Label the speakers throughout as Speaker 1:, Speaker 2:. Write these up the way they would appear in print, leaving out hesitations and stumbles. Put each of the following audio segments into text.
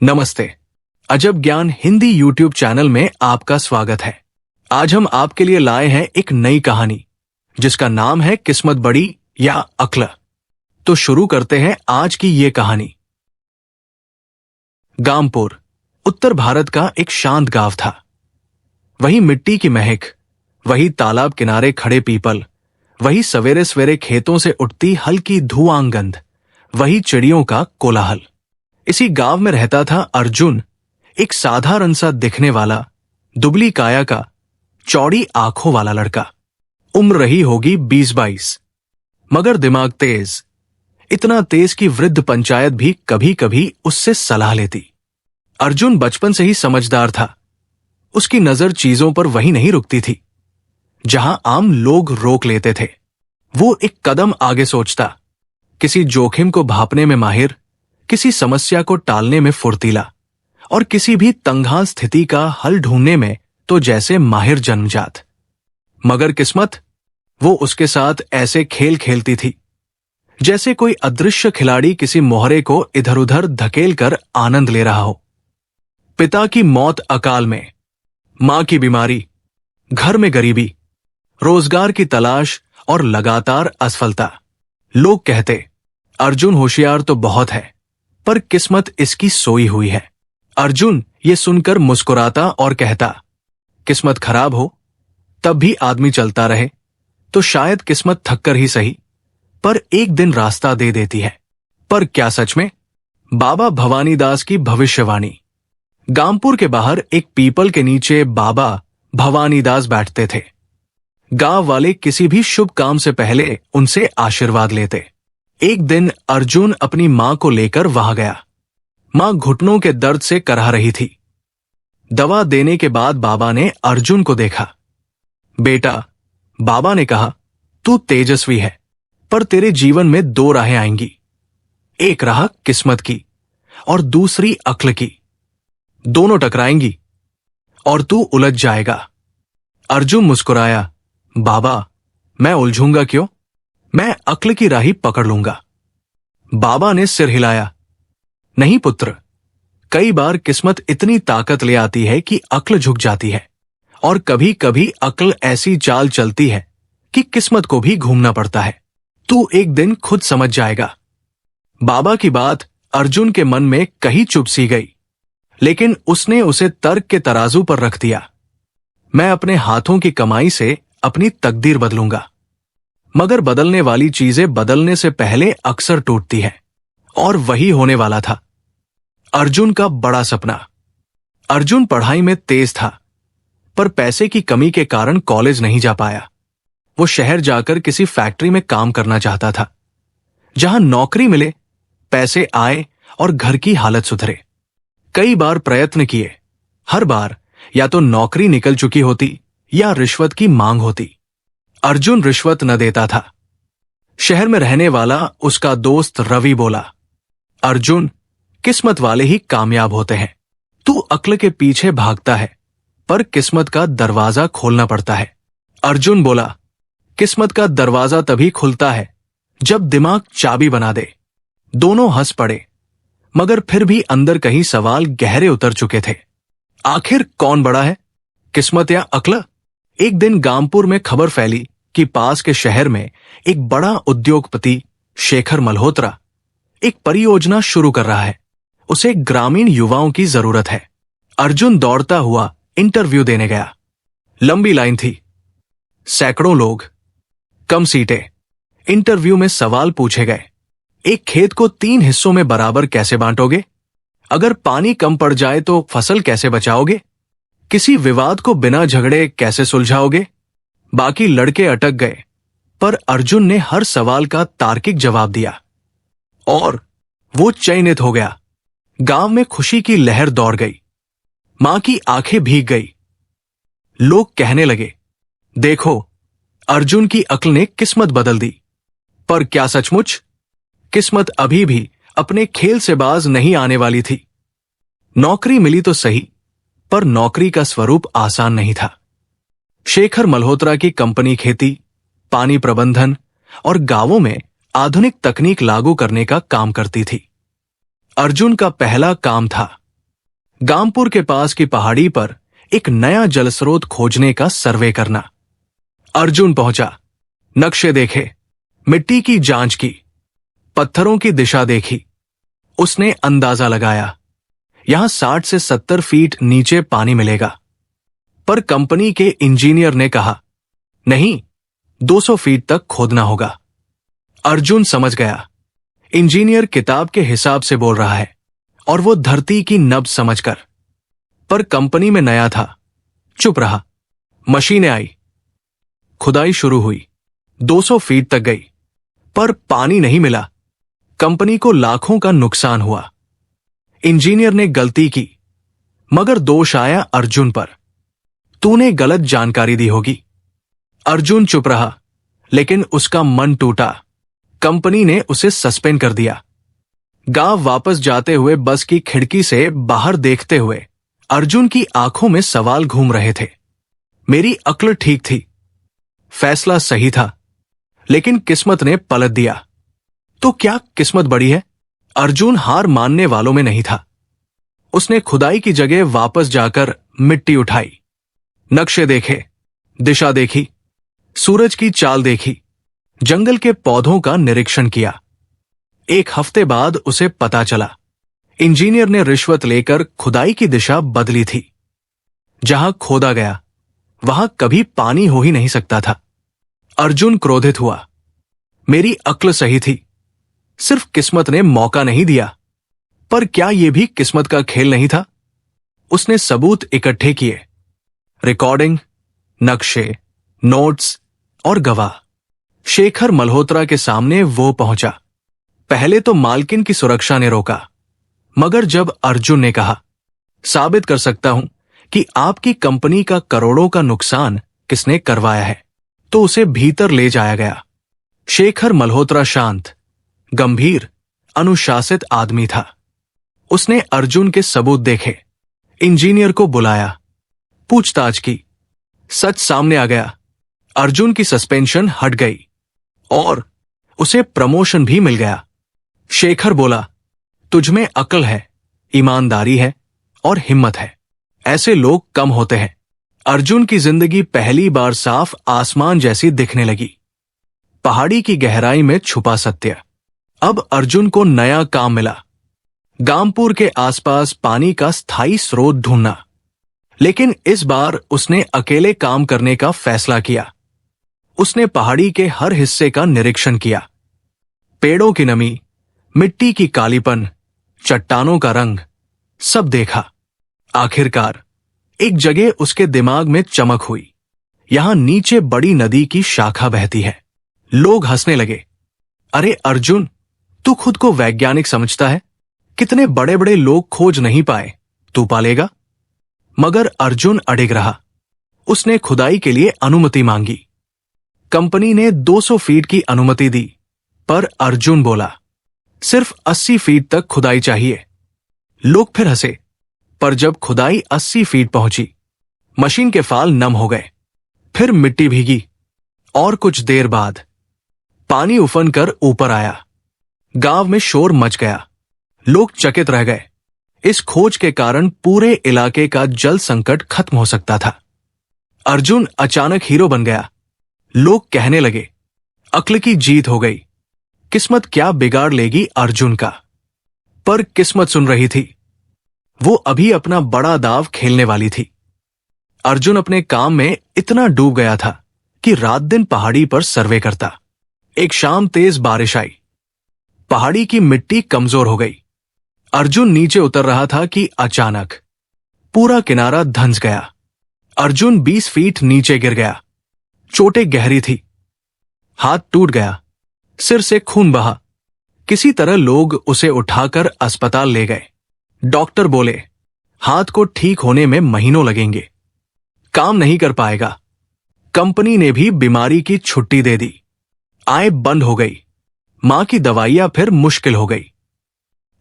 Speaker 1: नमस्ते। अजब ज्ञान हिंदी यूट्यूब चैनल में आपका स्वागत है। आज हम आपके लिए लाए हैं एक नई कहानी जिसका नाम है किस्मत बड़ी या अक्ल। तो शुरू करते हैं आज की ये कहानी। गामपुर उत्तर भारत का एक शांत गांव था। वही मिट्टी की महक, वही तालाब किनारे खड़े पीपल, वही सवेरे सवेरे खेतों से उठती हल्की धुआं गंध, वही चिड़ियों का कोलाहल। इसी गांव में रहता था अर्जुन, एक साधारण सा दिखने वाला, दुबली काया का, चौड़ी आंखों वाला लड़का। उम्र रही होगी 20-22, मगर दिमाग तेज, इतना तेज कि वृद्ध पंचायत भी कभी कभी उससे सलाह लेती। अर्जुन बचपन से ही समझदार था। उसकी नजर चीजों पर वही नहीं रुकती थी जहां आम लोग रोक लेते थे। वो एक कदम आगे सोचता, किसी जोखिम को भांपने में माहिर, किसी समस्या को टालने में फुर्तीला और किसी भी तंगहाल स्थिति का हल ढूंढने में तो जैसे माहिर जन्मजात। मगर किस्मत, वो उसके साथ ऐसे खेल खेलती थी जैसे कोई अदृश्य खिलाड़ी किसी मोहरे को इधर उधर धकेल कर आनंद ले रहा हो। पिता की मौत अकाल में, मां की बीमारी, घर में गरीबी, रोजगार की तलाश और लगातार असफलता। लोग कहते, अर्जुन होशियार तो बहुत है पर किस्मत इसकी सोई हुई है। अर्जुन ये सुनकर मुस्कुराता और कहता, किस्मत खराब हो तब भी आदमी चलता रहे तो शायद किस्मत थककर ही सही पर एक दिन रास्ता दे देती है। पर क्या सच में? बाबा भवानीदास की भविष्यवाणी। गामपुर के बाहर एक पीपल के नीचे बाबा भवानीदास बैठते थे। गांव वाले किसी भी शुभ काम से पहले उनसे आशीर्वाद लेते। एक दिन अर्जुन अपनी मां को लेकर वहां गया। मां घुटनों के दर्द से कराह रही थी। दवा देने के बाद बाबा ने अर्जुन को देखा। बेटा, बाबा ने कहा, तू तेजस्वी है पर तेरे जीवन में 2 राहें आएंगी। एक राह किस्मत की और दूसरी अक्ल की। दोनों टकराएंगी और तू उलझ जाएगा। अर्जुन मुस्कुराया, बाबा, मैं उलझूंगा क्यों? मैं अक्ल की राही पकड़ लूंगा। बाबा ने सिर हिलाया, नहीं पुत्र, कई बार किस्मत इतनी ताकत ले आती है कि अक्ल झुक जाती है और कभी कभी अक्ल ऐसी चाल चलती है कि किस्मत को भी घूमना पड़ता है। तू एक दिन खुद समझ जाएगा। बाबा की बात अर्जुन के मन में कहीं चुभ सी गई, लेकिन उसने उसे तर्क के तराजू पर रख दिया। मैं अपने हाथों की कमाई से अपनी तकदीर बदलूंगा। मगर बदलने वाली चीजें बदलने से पहले अक्सर टूटती है और वही होने वाला था। अर्जुन का बड़ा सपना। अर्जुन पढ़ाई में तेज था पर पैसे की कमी के कारण कॉलेज नहीं जा पाया। वो शहर जाकर किसी फैक्ट्री में काम करना चाहता था जहां नौकरी मिले, पैसे आए और घर की हालत सुधरे। कई बार प्रयत्न किए, हर बार या तो नौकरी निकल चुकी होती या रिश्वत की मांग होती। अर्जुन रिश्वत न देता था। शहर में रहने वाला उसका दोस्त रवि बोला, अर्जुन, किस्मत वाले ही कामयाब होते हैं। तू अक्ल के पीछे भागता है पर किस्मत का दरवाजा खोलना पड़ता है। अर्जुन बोला, किस्मत का दरवाजा तभी खुलता है जब दिमाग चाबी बना दे। दोनों हंस पड़े, मगर फिर भी अंदर कहीं सवाल गहरे उतर चुके थे। आखिर कौन बड़ा है, किस्मत या अक्ल? एक दिन गामपुर में खबर फैली कि पास के शहर में एक बड़ा उद्योगपति शेखर मल्होत्रा एक परियोजना शुरू कर रहा है। उसे ग्रामीण युवाओं की जरूरत है। अर्जुन दौड़ता हुआ इंटरव्यू देने गया। लंबी लाइन थी, सैकड़ों लोग, कम सीटें। इंटरव्यू में सवाल पूछे गए, एक खेत को 3 हिस्सों में बराबर कैसे बांटोगे? अगर पानी कम पड़ जाए तो फसल कैसे बचाओगे? किसी विवाद को बिना झगड़े कैसे सुलझाओगे? बाकी लड़के अटक गए पर अर्जुन ने हर सवाल का तार्किक जवाब दिया और वो चयनित हो गया। गांव में खुशी की लहर दौड़ गई। मां की आंखें भीग गई। लोग कहने लगे, देखो, अर्जुन की अक्ल ने किस्मत बदल दी। पर क्या सचमुच? किस्मत अभी भी अपने खेल से बाज नहीं आने वाली थी। नौकरी मिली तो सही, पर नौकरी का स्वरूप आसान नहीं था। शेखर मल्होत्रा की कंपनी खेती, पानी प्रबंधन और गांवों में आधुनिक तकनीक लागू करने का काम करती थी। अर्जुन का पहला काम था गामपुर के पास की पहाड़ी पर एक नया जलस्रोत खोजने का सर्वे करना। अर्जुन पहुंचा, नक्शे देखे, मिट्टी की जांच की, पत्थरों की दिशा देखी। उसने अंदाजा लगाया, यहां 60 से 70 फीट नीचे पानी मिलेगा। पर कंपनी के इंजीनियर ने कहा, नहीं, 200 फीट तक खोदना होगा। अर्जुन समझ गया, इंजीनियर किताब के हिसाब से बोल रहा है और वो धरती की नब्ज समझकर। पर कंपनी में नया था, चुप रहा। मशीनें आई, खुदाई शुरू हुई, 200 फीट तक गई, पर पानी नहीं मिला। कंपनी को लाखों का नुकसान हुआ। इंजीनियर ने गलती की, मगर दोष आया अर्जुन पर। तूने गलत जानकारी दी होगी। अर्जुन चुप रहा, लेकिन उसका मन टूटा। कंपनी ने उसे सस्पेंड कर दिया। गांव वापस जाते हुए बस की खिड़की से बाहर देखते हुए अर्जुन की आंखों में सवाल घूम रहे थे। मेरी अक्ल ठीक थी, फैसला सही था, लेकिन किस्मत ने पलट दिया। तो क्या किस्मत बड़ी है? अर्जुन हार मानने वालों में नहीं था। उसने खुदाई की जगह वापस जाकर मिट्टी उठाई, नक्शे देखे, दिशा देखी, सूरज की चाल देखी, जंगल के पौधों का निरीक्षण किया। 1 हफ्ते बाद उसे पता चला, इंजीनियर ने रिश्वत लेकर खुदाई की दिशा बदली थी। जहां खोदा गया वहां कभी पानी हो ही नहीं सकता था। अर्जुन क्रोधित हुआ, मेरी अक्ल सही थी, सिर्फ किस्मत ने मौका नहीं दिया। पर क्या यह भी किस्मत का खेल नहीं था? उसने सबूत इकट्ठे किए, रिकॉर्डिंग, नक्शे, नोट्स और गवाह। शेखर मल्होत्रा के सामने वो पहुंचा। पहले तो मालकिन की सुरक्षा ने रोका, मगर जब अर्जुन ने कहा, साबित कर सकता हूं कि आपकी कंपनी का करोड़ों का नुकसान किसने करवाया है, तो उसे भीतर ले जाया गया। शेखर मल्होत्रा शांत, गंभीर, अनुशासित आदमी था। उसने अर्जुन के सबूत देखे, इंजीनियर को बुलाया, पूछताछ की। सच सामने आ गया। अर्जुन की सस्पेंशन हट गई और उसे प्रमोशन भी मिल गया। शेखर बोला, तुझमें अक्ल है, ईमानदारी है और हिम्मत है। ऐसे लोग कम होते हैं। अर्जुन की जिंदगी पहली बार साफ आसमान जैसी दिखने लगी। पहाड़ी की गहराई में छुपा सत्य। अब अर्जुन को नया काम मिला, गामपुर के आसपास पानी का स्थायी स्रोत ढूंढना। लेकिन इस बार उसने अकेले काम करने का फैसला किया। उसने पहाड़ी के हर हिस्से का निरीक्षण किया, पेड़ों की नमी, मिट्टी की कालीपन, चट्टानों का रंग, सब देखा। आखिरकार एक जगह उसके दिमाग में चमक हुई, यहां नीचे बड़ी नदी की शाखा बहती है। लोग हंसने लगे, अरे अर्जुन, तू खुद को वैज्ञानिक समझता है, कितने बड़े बड़े लोग खोज नहीं पाए, तू पालेगा। मगर अर्जुन अडिग रहा। उसने खुदाई के लिए अनुमति मांगी। कंपनी ने 200 फीट की अनुमति दी, पर अर्जुन बोला, सिर्फ 80 फीट तक खुदाई चाहिए। लोग फिर हंसे, पर जब खुदाई 80 फीट पहुंची, मशीन के फाल नम हो गए। फिर मिट्टी भीगी और कुछ देर बाद पानी उफन कर ऊपर आया। गांव में शोर मच गया, लोग चकित रह गए। इस खोज के कारण पूरे इलाके का जल संकट खत्म हो सकता था। अर्जुन अचानक हीरो बन गया। लोग कहने लगे, अक्ल की जीत हो गई। किस्मत क्या बिगाड़ लेगी अर्जुन का। पर किस्मत सुन रही थी। वो अभी अपना बड़ा दाव खेलने वाली थी। अर्जुन अपने काम में इतना डूब गया था कि रात दिन पहाड़ी पर सर्वे करता। एक शाम तेज बारिश आई, पहाड़ी की मिट्टी कमजोर हो गई। अर्जुन नीचे उतर रहा था कि अचानक पूरा किनारा धंस गया। अर्जुन 20 फीट नीचे गिर गया। चोटें गहरी थी, हाथ टूट गया, सिर से खून बहा। किसी तरह लोग उसे उठाकर अस्पताल ले गए। डॉक्टर बोले, हाथ को ठीक होने में महीनों लगेंगे, काम नहीं कर पाएगा। कंपनी ने भी बीमारी की छुट्टी दे दी। आय बंद हो गई। मां की दवाइयां फिर मुश्किल हो गई।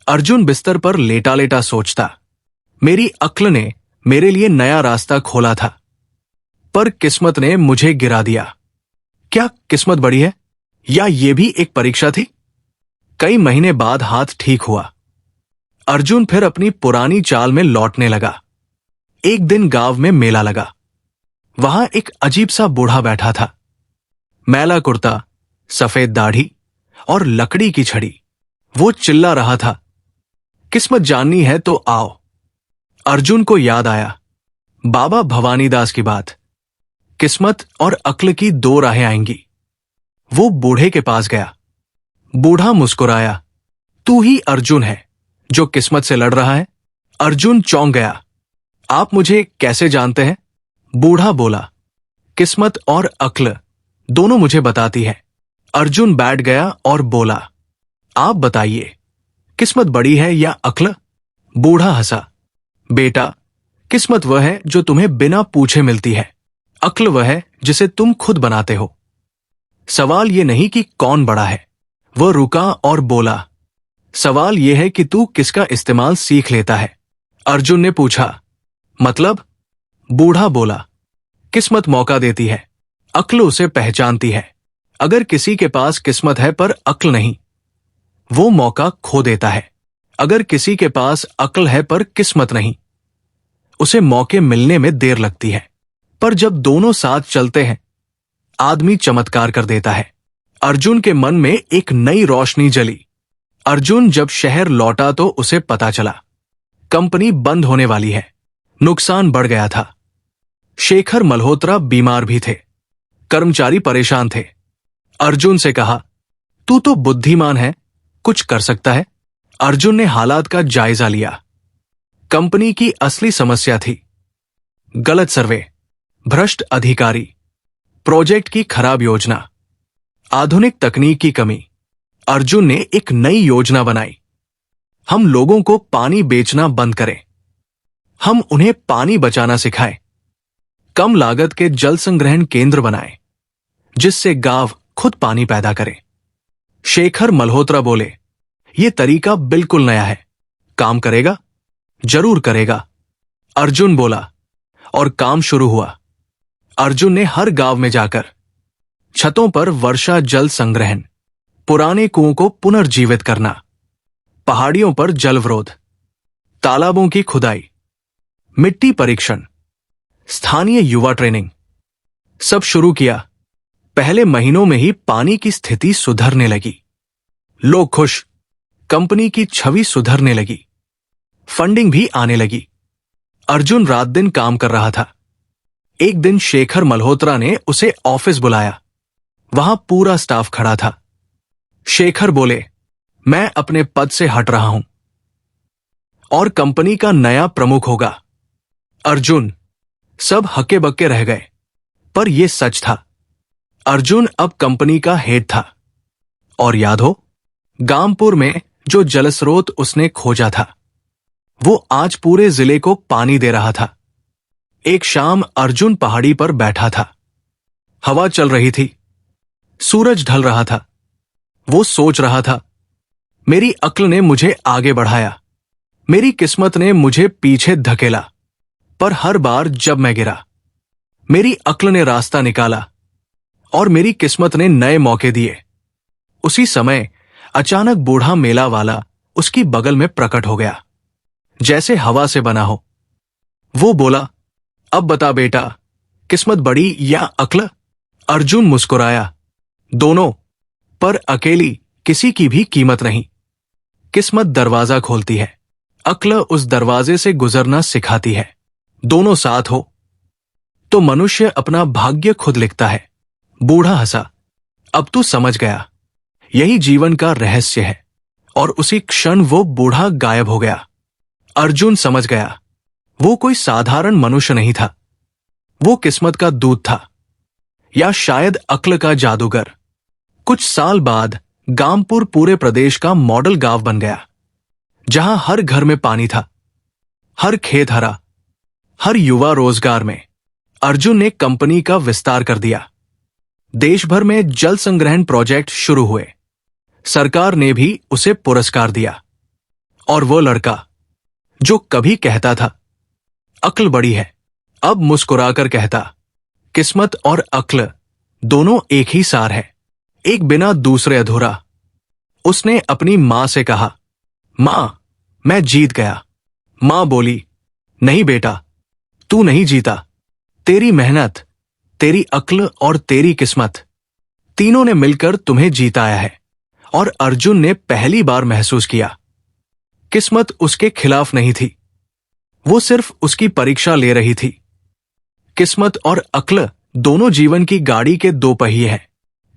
Speaker 1: अर्जुन बिस्तर पर लेटा लेटा सोचता, मेरी अक्ल ने मेरे लिए नया रास्ता खोला था, पर किस्मत ने मुझे गिरा दिया। क्या किस्मत बड़ी है, या यह भी एक परीक्षा थी? कई महीने बाद हाथ ठीक हुआ। अर्जुन फिर अपनी पुरानी चाल में लौटने लगा। एक दिन गांव में मेला लगा। वहां एक अजीब सा बूढ़ा बैठा था। मैला कुर्ता, सफेद दाढ़ी और लकड़ी की छड़ी। वो चिल्ला रहा था, किस्मत जाननी है तो आओ। अर्जुन को याद आया बाबा भवानीदास की बात। किस्मत और अक्ल की दो राहें आएंगी। वो बूढ़े के पास गया। बूढ़ा मुस्कुराया, तू ही अर्जुन है जो किस्मत से लड़ रहा है। अर्जुन चौंक गया, आप मुझे कैसे जानते हैं? बूढ़ा बोला, किस्मत और अक्ल दोनों मुझे बताती है। अर्जुन बैठ गया और बोला, आप बताइए, किस्मत बड़ी है या अक्ल? बूढ़ा हंसा, बेटा, किस्मत वह है जो तुम्हें बिना पूछे मिलती है। अक्ल वह है जिसे तुम खुद बनाते हो। सवाल यह नहीं कि कौन बड़ा है। वह रुका और बोला, सवाल यह है कि तू किसका इस्तेमाल सीख लेता है। अर्जुन ने पूछा, मतलब? बूढ़ा बोला, किस्मत मौका देती है, अक्ल उसे पहचानती है। अगर किसी के पास किस्मत है पर अक्ल नहीं, वो मौका खो देता है। अगर किसी के पास अक्ल है पर किस्मत नहीं, उसे मौके मिलने में देर लगती है। पर जब दोनों साथ चलते हैं, आदमी चमत्कार कर देता है। अर्जुन के मन में एक नई रोशनी जली। अर्जुन जब शहर लौटा तो उसे पता चला कंपनी बंद होने वाली है। नुकसान बढ़ गया था। शेखर मल्होत्रा बीमार भी थे। कर्मचारी परेशान थे। अर्जुन से कहा, तू तो बुद्धिमान है, कुछ कर सकता है। अर्जुन ने हालात का जायजा लिया। कंपनी की असली समस्या थी गलत सर्वे, भ्रष्ट अधिकारी, प्रोजेक्ट की खराब योजना, आधुनिक तकनीक की कमी। अर्जुन ने एक नई योजना बनाई। हम लोगों को पानी बेचना बंद करें। हम उन्हें पानी बचाना सिखाएं। कम लागत के जल संग्रहण केंद्र बनाएं, जिससे गांव खुद पानी पैदा करे। शेखर मल्होत्रा बोले, यह तरीका बिल्कुल नया है। काम करेगा? जरूर करेगा। अर्जुन बोला, और काम शुरू हुआ। अर्जुन ने हर गांव में जाकर छतों पर वर्षा जल संग्रहण, पुराने कुओं को पुनर्जीवित करना, पहाड़ियों पर जलवरोध, तालाबों की खुदाई, मिट्टी परीक्षण, स्थानीय युवा ट्रेनिंग, सब शुरू किया। पहले महीनों में ही पानी की स्थिति सुधरने लगी। लोग खुश, कंपनी की छवि सुधरने लगी, फंडिंग भी आने लगी। अर्जुन रात दिन काम कर रहा था। एक दिन शेखर मल्होत्रा ने उसे ऑफिस बुलाया। वहां पूरा स्टाफ खड़ा था। शेखर बोले, मैं अपने पद से हट रहा हूं और कंपनी का नया प्रमुख होगा। अर्जुन, सब हक्के बक्के रह गए, पर यह सच था। अर्जुन अब कंपनी का हेड था। और याद हो, गामपुर में जो जलस्रोत उसने खोजा था, वो आज पूरे जिले को पानी दे रहा था। एक शाम अर्जुन पहाड़ी पर बैठा था। हवा चल रही थी, सूरज ढल रहा था। वो सोच रहा था, मेरी अक्ल ने मुझे आगे बढ़ाया, मेरी किस्मत ने मुझे पीछे धकेला, पर हर बार जब मैं गिरा, मेरी अक्ल ने रास्ता निकाला और मेरी किस्मत ने नए मौके दिए। उसी समय अचानक बूढ़ा मेला वाला उसकी बगल में प्रकट हो गया, जैसे हवा से बना हो। वो बोला, अब बता बेटा, किस्मत बड़ी या अक्ल? अर्जुन मुस्कुराया, दोनों, पर अकेली किसी की भी कीमत नहीं। किस्मत दरवाजा खोलती है, अक्ल उस दरवाजे से गुजरना सिखाती है। दोनों साथ हो तो मनुष्य अपना भाग्य खुद लिखता है। बूढ़ा हंसा, अब तू समझ गया, यही जीवन का रहस्य है। और उसी क्षण वो बूढ़ा गायब हो गया। अर्जुन समझ गया, वो कोई साधारण मनुष्य नहीं था, वो किस्मत का दूत था, या शायद अक्ल का जादूगर। कुछ साल बाद गामपुर पूरे प्रदेश का मॉडल गांव बन गया, जहां हर घर में पानी था, हर खेत हरा, हर युवा रोजगार में। अर्जुन ने कंपनी का विस्तार कर दिया। देश भर में जल संग्रहण प्रोजेक्ट शुरू हुए। सरकार ने भी उसे पुरस्कार दिया। और वो लड़का जो कभी कहता था अक्ल बड़ी है, अब मुस्कुराकर कहता, किस्मत और अक्ल दोनों एक ही सार है, एक बिना दूसरे अधूरा। उसने अपनी मां से कहा, मां, मैं जीत गया। मां बोली, नहीं बेटा, तू नहीं जीता। तेरी मेहनत, तेरी अक्ल और तेरी किस्मत, तीनों ने मिलकर तुम्हें जीताया है। और अर्जुन ने पहली बार महसूस किया, किस्मत उसके खिलाफ नहीं थी, वो सिर्फ उसकी परीक्षा ले रही थी। किस्मत और अक्ल दोनों जीवन की गाड़ी के दो पहिए हैं।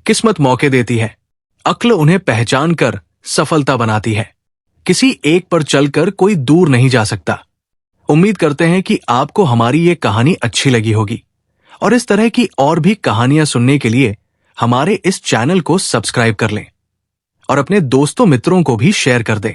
Speaker 1: किस्मत मौके देती है, अक्ल उन्हें पहचान कर सफलता बनाती है। किसी एक पर चलकर कोई दूर नहीं जा सकता। उम्मीद करते हैं कि आपको हमारी ये कहानी अच्छी लगी होगी, और इस तरह की और भी कहानियां सुनने के लिए हमारे इस चैनल को सब्सक्राइब कर लें और अपने दोस्तों मित्रों को भी शेयर कर दें।